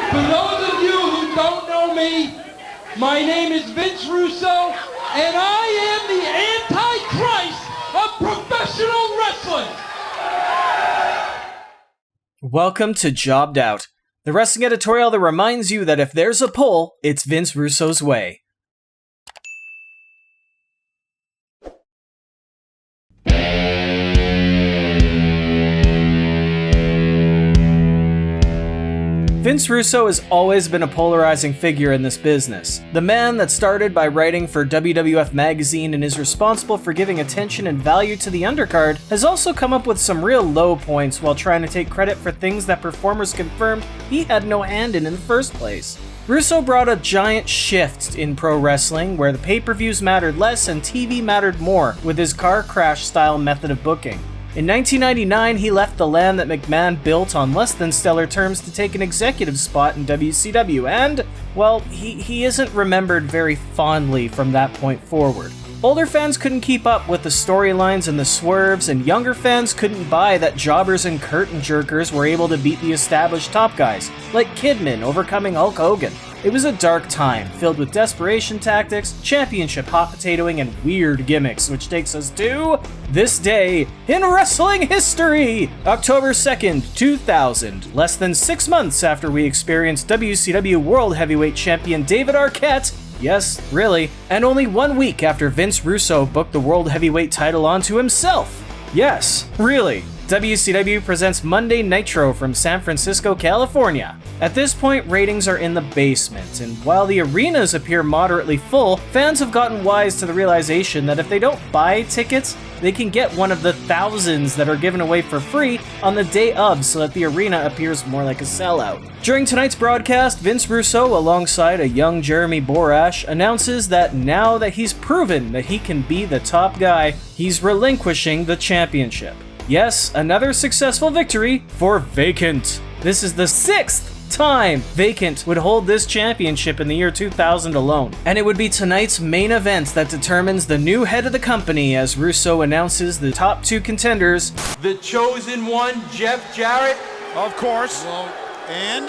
For those of you who don't know me, my name is Vince Russo, and I am the Antichrist of professional wrestling. Welcome to Jobbed Out, the wrestling editorial that reminds you that if there's a poll, it's Vince Russo's way. Vince Russo has always been a polarizing figure in this business. The man that started by writing for WWF Magazine and is responsible for giving attention and value to the undercard has also come up with some real low points while trying to take credit for things that performers confirmed he had no hand in the first place. Russo brought a giant shift in pro wrestling where the pay-per-views mattered less and TV mattered more with his car crash style method of booking. In 1999, he left the land that McMahon built on less than stellar terms to take an executive spot in WCW, and, well, he isn't remembered very fondly from that point forward. Older fans couldn't keep up with the storylines and the swerves, and younger fans couldn't buy that jobbers and curtain jerkers were able to beat the established top guys, like Kidman overcoming Hulk Hogan. It was a dark time, filled with desperation tactics, championship hot potatoing, and weird gimmicks, which takes us to this day in wrestling history! October 2nd, 2000, less than 6 months after we experienced WCW World Heavyweight Champion David Arquette. Yes, really. And only 1 week after Vince Russo booked the World Heavyweight title onto himself. Yes, really. WCW presents Monday Nitro from San Francisco, California. At this point, ratings are in the basement, and while the arenas appear moderately full, fans have gotten wise to the realization that if they don't buy tickets, they can get one of the thousands that are given away for free on the day of so that the arena appears more like a sellout. During tonight's broadcast, Vince Russo, alongside a young Jeremy Borash, announces that now that he's proven that he can be the top guy, he's relinquishing the championship. Yes, another successful victory for Vacant. This is the 6th time Vacant would hold this championship in the year 2000 alone. And it would be tonight's main event that determines the new head of the company as Russo announces the top 2 contenders. The chosen one, Jeff Jarrett. Of course. And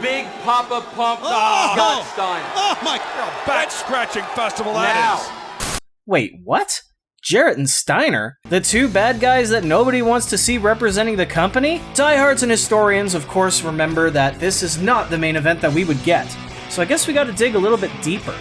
Big Papa Pump, Scott Steiner. Oh my God, back-scratching festival that is. Wait, what? Jarrett and Steiner? The 2 bad guys that nobody wants to see representing the company? Diehards and historians, of course, remember that this is not the main event that we would get, so I guess we gotta dig a little bit deeper.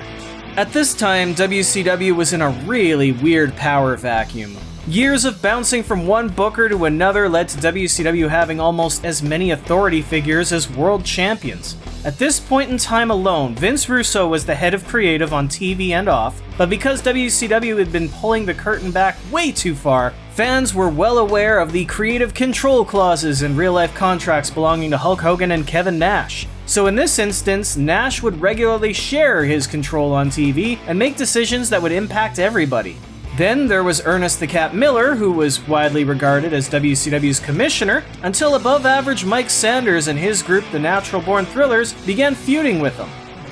At this time, WCW was in a really weird power vacuum. Years of bouncing from one booker to another led to WCW having almost as many authority figures as world champions. At this point in time alone, Vince Russo was the head of creative on TV and off, but because WCW had been pulling the curtain back way too far, fans were well aware of the creative control clauses in real-life contracts belonging to Hulk Hogan and Kevin Nash. So in this instance, Nash would regularly share his control on TV and make decisions that would impact everybody. Then there was Ernest the Cat Miller, who was widely regarded as WCW's commissioner, until above-average Mike Sanders and his group, the Natural Born Thrillers, began feuding with him.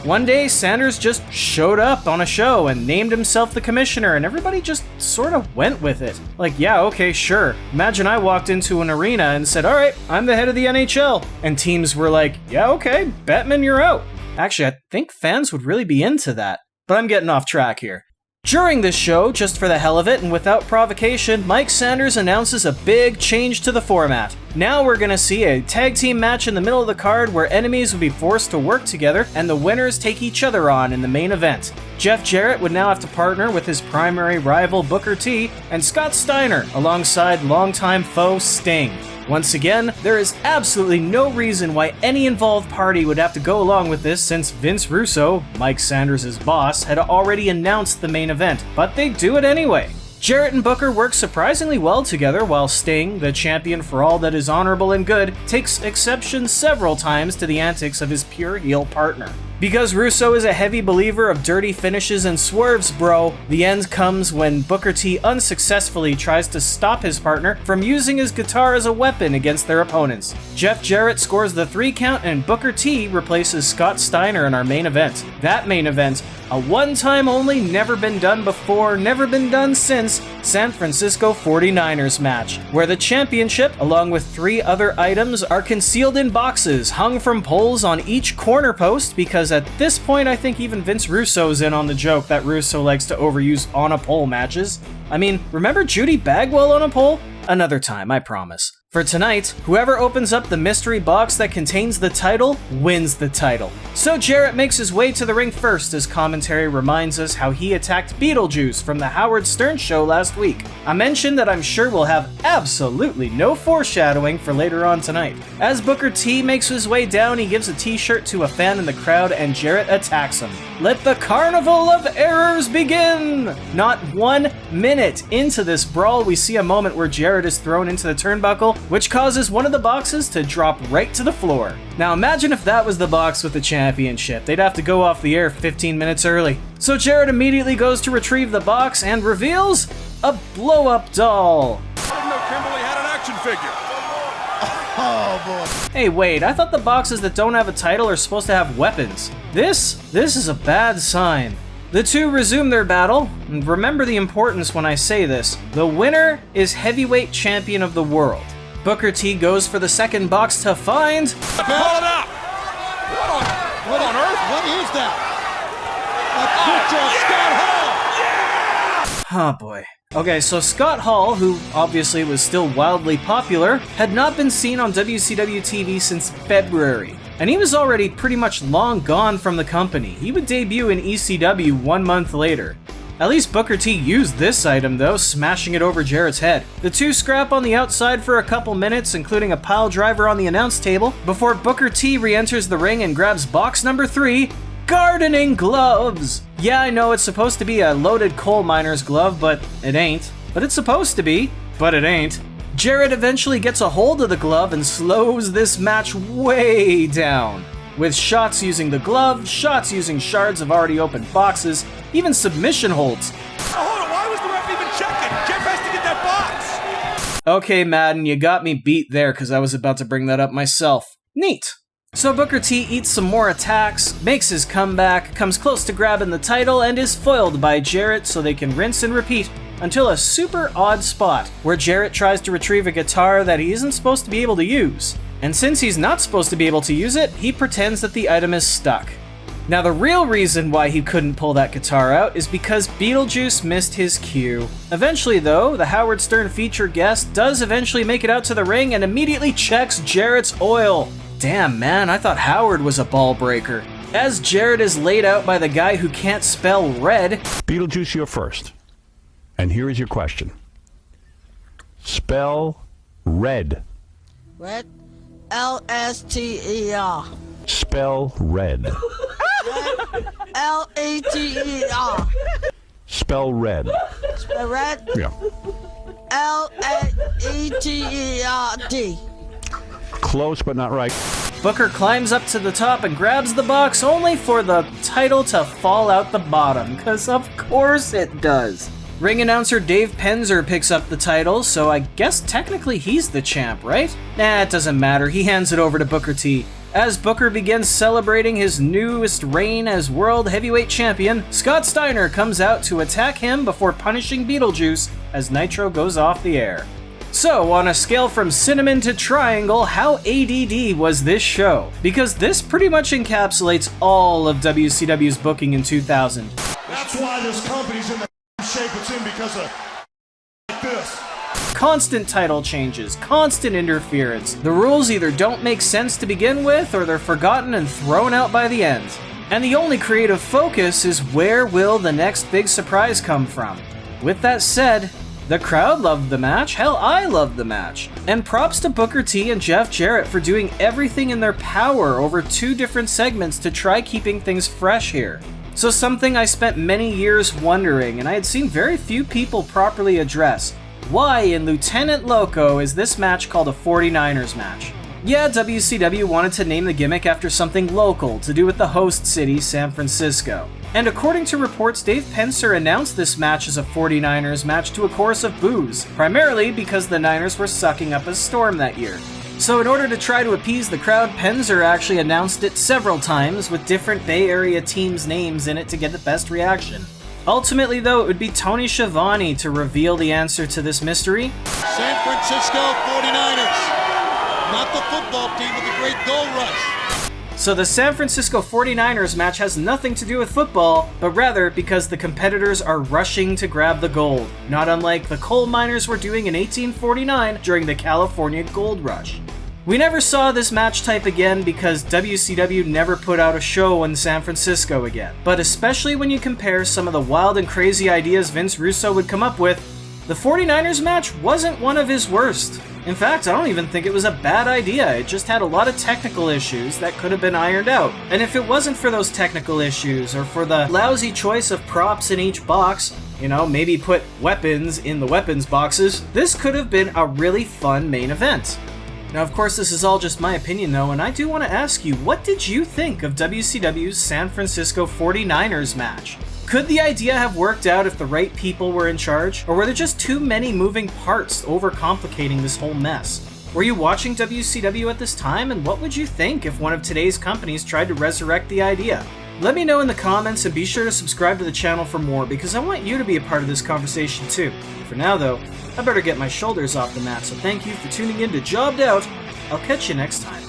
One day, Sanders just showed up on a show and named himself the commissioner, and everybody just sort of went with it. Like, yeah, okay, sure. Imagine I walked into an arena and said, alright, I'm the head of the NHL. And teams were like, yeah, okay, Batman, you're out. Actually, I think fans would really be into that. But I'm getting off track here. During this show, just for the hell of it and without provocation, Mike Sanders announces a big change to the format. Now we're gonna see a tag team match in the middle of the card where enemies would be forced to work together and the winners take each other on in the main event. Jeff Jarrett would now have to partner with his primary rival Booker T and Scott Steiner alongside longtime foe Sting. Once again, there is absolutely no reason why any involved party would have to go along with this since Vince Russo, Mike Sanders' boss, had already announced the main event, but they do it anyway. Jarrett and Booker work surprisingly well together, while Sting, the champion for all that is honorable and good, takes exception several times to the antics of his pure heel partner. Because Russo is a heavy believer of dirty finishes and swerves, bro, the end comes when Booker T unsuccessfully tries to stop his partner from using his guitar as a weapon against their opponents. Jeff Jarrett scores the 3 count and Booker T replaces Scott Steiner in our main event. That main event, a one-time only, never been done before, never been done since, San Francisco 49ers match, where the championship, along with 3 other items, are concealed in boxes hung from poles on each corner post, because at this point I think even Vince Russo's in on the joke that Russo likes to overuse on a pole matches. I mean, remember Judy Bagwell on a pole? Another time, I promise. For tonight, whoever opens up the mystery box that contains the title wins the title. So Jarrett makes his way to the ring first as commentary reminds us how he attacked Beetlejuice from the Howard Stern show last week. A mention that I'm sure will have absolutely no foreshadowing for later on tonight. As Booker T makes his way down, he gives a t-shirt to a fan in the crowd and Jarrett attacks him. Let the carnival of errors begin! Not 1 minute into this brawl, we see a moment where Jarrett is thrown into the turnbuckle, which causes one of the boxes to drop right to the floor. Now imagine if that was the box with the championship. They'd have to go off the air 15 minutes early. So Jarrett immediately goes to retrieve the box and reveals a blow-up doll. I didn't know Kimberly had an action figure. Oh boy. Hey, wait, I thought the boxes that don't have a title are supposed to have weapons. This is a bad sign. The two resume their battle, and remember the importance when I say this. The winner is heavyweight champion of the world. Booker T goes for the second box to find... Pull it up! What on earth? What is that? A picture of Scott Hall! Oh boy. Okay, so Scott Hall, who obviously was still wildly popular, had not been seen on WCW TV since February. And he was already pretty much long gone from the company. He would debut in ECW 1 month later. At least Booker T used this item though, smashing it over Jarrett's head. The two scrap on the outside for a couple minutes, including a pile driver on the announce table, before Booker T re-enters the ring and grabs box number 3, gardening gloves! Yeah, I know it's supposed to be a loaded coal miner's glove, but it ain't. But it's supposed to be, but it ain't. Jarrett eventually gets a hold of the glove and slows this match way down. With shots using the glove, shots using shards of already opened boxes, even submission holds. Hold on, why was the ref even checking? Jeff has to get that box! Okay, Madden, you got me beat there because I was about to bring that up myself. Neat. So Booker T eats some more attacks, makes his comeback, comes close to grabbing the title, and is foiled by Jarrett so they can rinse and repeat until a super odd spot where Jarrett tries to retrieve a guitar that he isn't supposed to be able to use. And since he's not supposed to be able to use it, he pretends that the item is stuck. Now the real reason why he couldn't pull that guitar out is because Beetlejuice missed his cue. Eventually though, the Howard Stern feature guest does eventually make it out to the ring and immediately checks Jarrett's oil. Damn man, I thought Howard was a ball breaker. As Jarrett is laid out by the guy who can't spell red... Beetlejuice, you're first. And here is your question. Spell red. Red? L-S-T-E-R. Spell red. L-E-T-E-R. Spell red. Spell red? Yeah. L-A-E-T-E-R-D. Close, but not right. Booker climbs up to the top and grabs the box only for the title to fall out the bottom, cause of course it does. Ring announcer Dave Penzer picks up the title, so I guess technically he's the champ, right? Nah, it doesn't matter, he hands it over to Booker T. As Booker begins celebrating his newest reign as World Heavyweight Champion, Scott Steiner comes out to attack him before punishing Beetlejuice as Nitro goes off the air. So, on a scale from cinnamon to triangle, how ADD was this show? Because this pretty much encapsulates all of WCW's booking in 2000. That's why this company's in the shape it's in, because of like this. Constant title changes, constant interference. The rules either don't make sense to begin with, or they're forgotten and thrown out by the end. And the only creative focus is where will the next big surprise come from? With that said, the crowd loved the match, hell, I loved the match. And props to Booker T and Jeff Jarrett for doing everything in their power over 2 different segments to try keeping things fresh here. So something I spent many years wondering, and I had seen very few people properly address. Why in Lieutenant Loco is this match called a 49ers match? Yeah, WCW wanted to name the gimmick after something local to do with the host city, San Francisco. And according to reports, Dave Penzer announced this match as a 49ers match to a chorus of boos, primarily because the Niners were sucking up a storm that year. So in order to try to appease the crowd, Penzer actually announced it several times with different Bay Area teams' names in it to get the best reaction. Ultimately, though, it would be Tony Schiavone to reveal the answer to this mystery. San Francisco 49ers. Not the football team with the great goal rush. So the San Francisco 49ers match has nothing to do with football, but rather because the competitors are rushing to grab the gold, not unlike the coal miners were doing in 1849 during the California Gold Rush. We never saw this match type again because WCW never put out a show in San Francisco again. But especially when you compare some of the wild and crazy ideas Vince Russo would come up with, the 49ers match wasn't one of his worst. In fact, I don't even think it was a bad idea, it just had a lot of technical issues that could have been ironed out. And if it wasn't for those technical issues, or for the lousy choice of props in each box, you know, maybe put weapons in the weapons boxes, this could have been a really fun main event. Now, of course, this is all just my opinion though, and I do want to ask you, what did you think of WCW's San Francisco 49ers match? Could the idea have worked out if the right people were in charge? Or were there just too many moving parts overcomplicating this whole mess? Were you watching WCW at this time, and what would you think if one of today's companies tried to resurrect the idea? Let me know in the comments, and be sure to subscribe to the channel for more, because I want you to be a part of this conversation too. For now though, I better get my shoulders off the mat, so thank you for tuning in to Jobbed Out. I'll catch you next time.